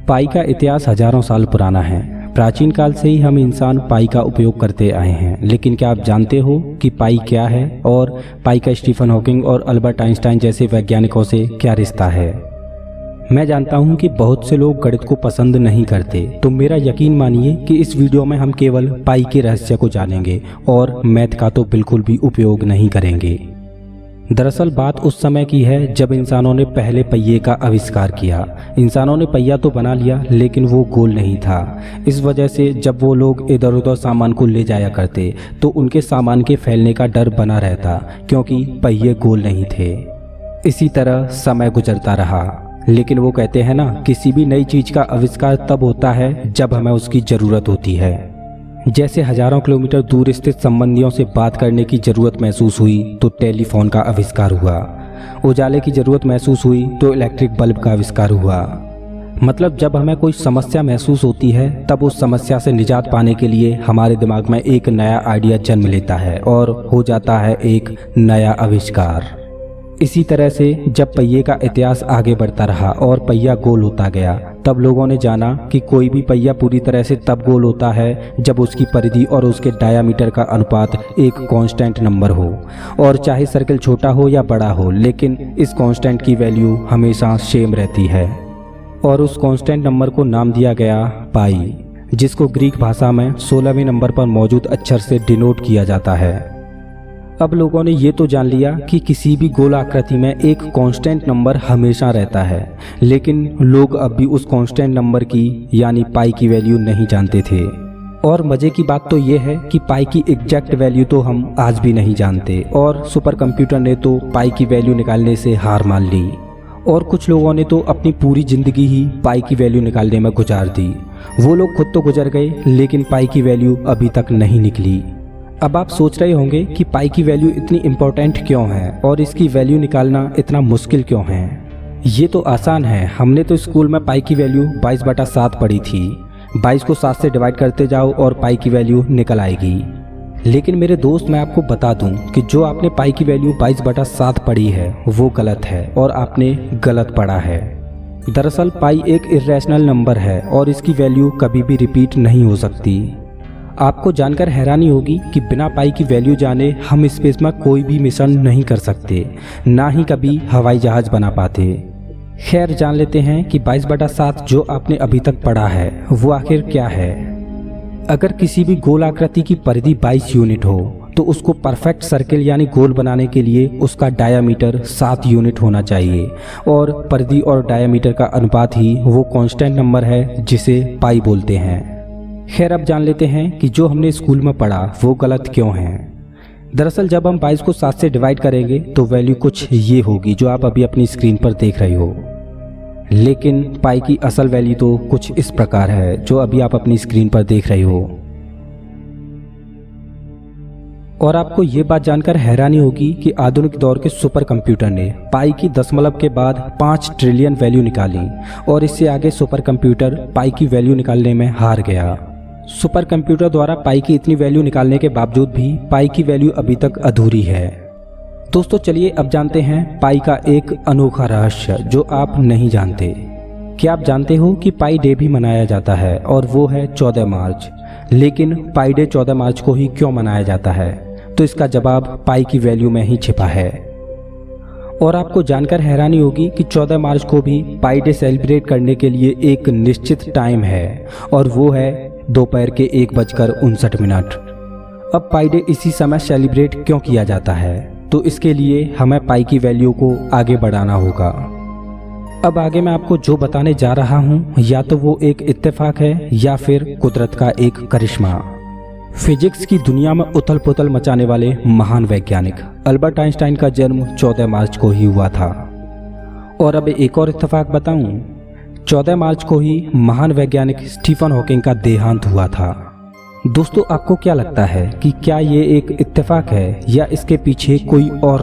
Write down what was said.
पाई का इतिहास हजारों साल पुराना है। प्राचीन काल से ही हम इंसान पाई का उपयोग करते आए हैं। लेकिन क्या आप जानते हो कि पाई क्या है और पाई का स्टीफन हॉकिंग और अल्बर्ट आइंस्टाइन जैसे वैज्ञानिकों से क्या रिश्ता है? मैं जानता हूं कि बहुत से लोग गणित को पसंद नहीं करते, तो मेरा यकीन मानिए कि इस वीडियो में हम केवल पाई के रहस्य को जानेंगे और मैथ का तो बिल्कुल भी उपयोग नहीं करेंगे। दरअसल बात उस समय की है जब इंसानों ने पहले पहिए का आविष्कार किया। इंसानों ने पहिया तो बना लिया, लेकिन वो गोल नहीं था। इस वजह से जब वो लोग इधर उधर सामान को ले जाया करते तो उनके सामान के फैलने का डर बना रहता, क्योंकि पहिए गोल नहीं थे। इसी तरह समय गुजरता रहा, लेकिन वो कहते हैं ना, किसी भी नई चीज का आविष्कार तब होता है जब हमें उसकी जरूरत होती है। जैसे हजारों किलोमीटर दूर स्थित संबंधियों से बात करने की जरूरत महसूस हुई तो टेलीफोन का आविष्कार हुआ। उजाले की जरूरत महसूस हुई तो इलेक्ट्रिक बल्ब का आविष्कार हुआ। मतलब जब हमें कोई समस्या महसूस होती है तब उस समस्या से निजात पाने के लिए हमारे दिमाग में एक नया आइडिया जन्म लेता है और हो जाता है एक नया आविष्कार। इसी तरह से जब पहिए का इतिहास आगे बढ़ता रहा और पहिया गोल होता गया, तब लोगों ने जाना कि कोई भी पहिया पूरी तरह से तब गोल होता है जब उसकी परिधि और उसके डायामीटर का अनुपात एक कांस्टेंट नंबर हो। और चाहे सर्कल छोटा हो या बड़ा हो, लेकिन इस कांस्टेंट की वैल्यू हमेशा सेम रहती है। और उस कांस्टेंट नंबर को नाम दिया गया पाई, जिसको ग्रीक भाषा में 16वें नंबर पर मौजूद अक्षर से डिनोट किया जाता है। अब लोगों ने ये तो जान लिया कि किसी भी गोल आकृति में एक कांस्टेंट नंबर हमेशा रहता है, लेकिन लोग अब भी उस कांस्टेंट नंबर की यानी पाई की वैल्यू नहीं जानते थे। और मजे की बात तो ये है कि पाई की एग्जैक्ट वैल्यू तो हम आज भी नहीं जानते, और सुपर कंप्यूटर ने तो पाई की वैल्यू निकालने से हार मान ली। और कुछ लोगों ने तो अपनी पूरी जिंदगी ही पाई की वैल्यू निकालने में गुजार दी। वो लोग खुद तो गुजर गए, लेकिन पाई की वैल्यू अभी तक नहीं निकली। अब आप सोच रहे होंगे कि पाई की वैल्यू इतनी इम्पोर्टेंट क्यों है और इसकी वैल्यू निकालना इतना मुश्किल क्यों है। ये तो आसान है, हमने तो स्कूल में पाई की वैल्यू 22/7 पढ़ी थी। 22 को 7 से डिवाइड करते जाओ और पाई की वैल्यू निकल आएगी। लेकिन मेरे दोस्त, मैं आपको बता दूं कि जो आपने पाई की वैल्यू 22/7 पढ़ी है वो गलत है और आपने गलत पढ़ा है। दरअसल पाई एक इर्रेशनल नंबर है और इसकी वैल्यू कभी भी रिपीट नहीं हो सकती। आपको जानकर हैरानी होगी कि बिना पाई की वैल्यू जाने हम स्पेस में कोई भी मिशन नहीं कर सकते, ना ही कभी हवाई जहाज बना पाते। खैर, जान लेते हैं कि 22/7 जो आपने अभी तक पढ़ा है वो आखिर क्या है। अगर किसी भी गोल आकृति की परिधि 22 यूनिट हो तो उसको परफेक्ट सर्किल यानी गोल बनाने के लिए उसका डायामीटर 7 यूनिट होना चाहिए, और परिधि और डायामीटर का अनुपात ही वो कांस्टेंट नंबर है जिसे पाई बोलते हैं। खैर, अब जान लेते हैं कि जो हमने स्कूल में पढ़ा वो गलत क्यों है। दरअसल जब हम 22 को 7 से डिवाइड करेंगे तो वैल्यू कुछ ये होगी जो आप अभी अपनी स्क्रीन पर देख रहे हो। लेकिन पाई की असल वैल्यू तो कुछ इस प्रकार है जो अभी आप अपनी स्क्रीन पर देख रहे हो। और आपको ये बात जानकर हैरानी होगी कि आधुनिक दौर के सुपर कंप्यूटर ने पाई की दशमलव के बाद 5 ट्रिलियन वैल्यू निकाली, और इससे आगे सुपर कंप्यूटर पाई की वैल्यू निकालने में हार गया। सुपर कंप्यूटर द्वारा पाई की इतनी वैल्यू निकालने के बावजूद भी पाई की वैल्यू अभी तक अधूरी है। दोस्तों, चलिए अब जानते हैं पाई का एक अनोखा रहस्य जो आप नहीं जानते। क्या आप जानते हो कि पाई डे भी मनाया जाता है और वो है 14 मार्च। लेकिन पाई डे 14 मार्च को ही क्यों मनाया जाता है? तो इसका जवाब पाई की वैल्यू में ही छिपा है। और आपको जानकर हैरानी होगी कि 14 मार्च को भी पाई डे सेलिब्रेट करने के लिए एक निश्चित टाइम है, और वो है दोपहर के 1:59। अब पाई डे इसी समय सेलिब्रेट क्यों किया जाता है? तो इसके लिए हमें पाई की वैल्यू को आगे बढ़ाना होगा। अब आगे मैं आपको जो बताने जा रहा हूँ, या तो वो एक इत्तेफाक है या फिर कुदरत का एक करिश्मा। फिजिक्स की दुनिया में उथल पुथल मचाने वाले महान वैज्ञानिक अल्बर्ट आइंस्टाइन का जन्म 14 मार्च को ही हुआ था। और अब एक और इत्तेफाक बताऊं, 14 मार्च को ही महान वैज्ञानिक स्टीफन हॉकिंग का देहांत हुआ था। दोस्तों, आपको क्या लगता है कि क्या ये एक इत्तेफाक है या इसके पीछे कोई और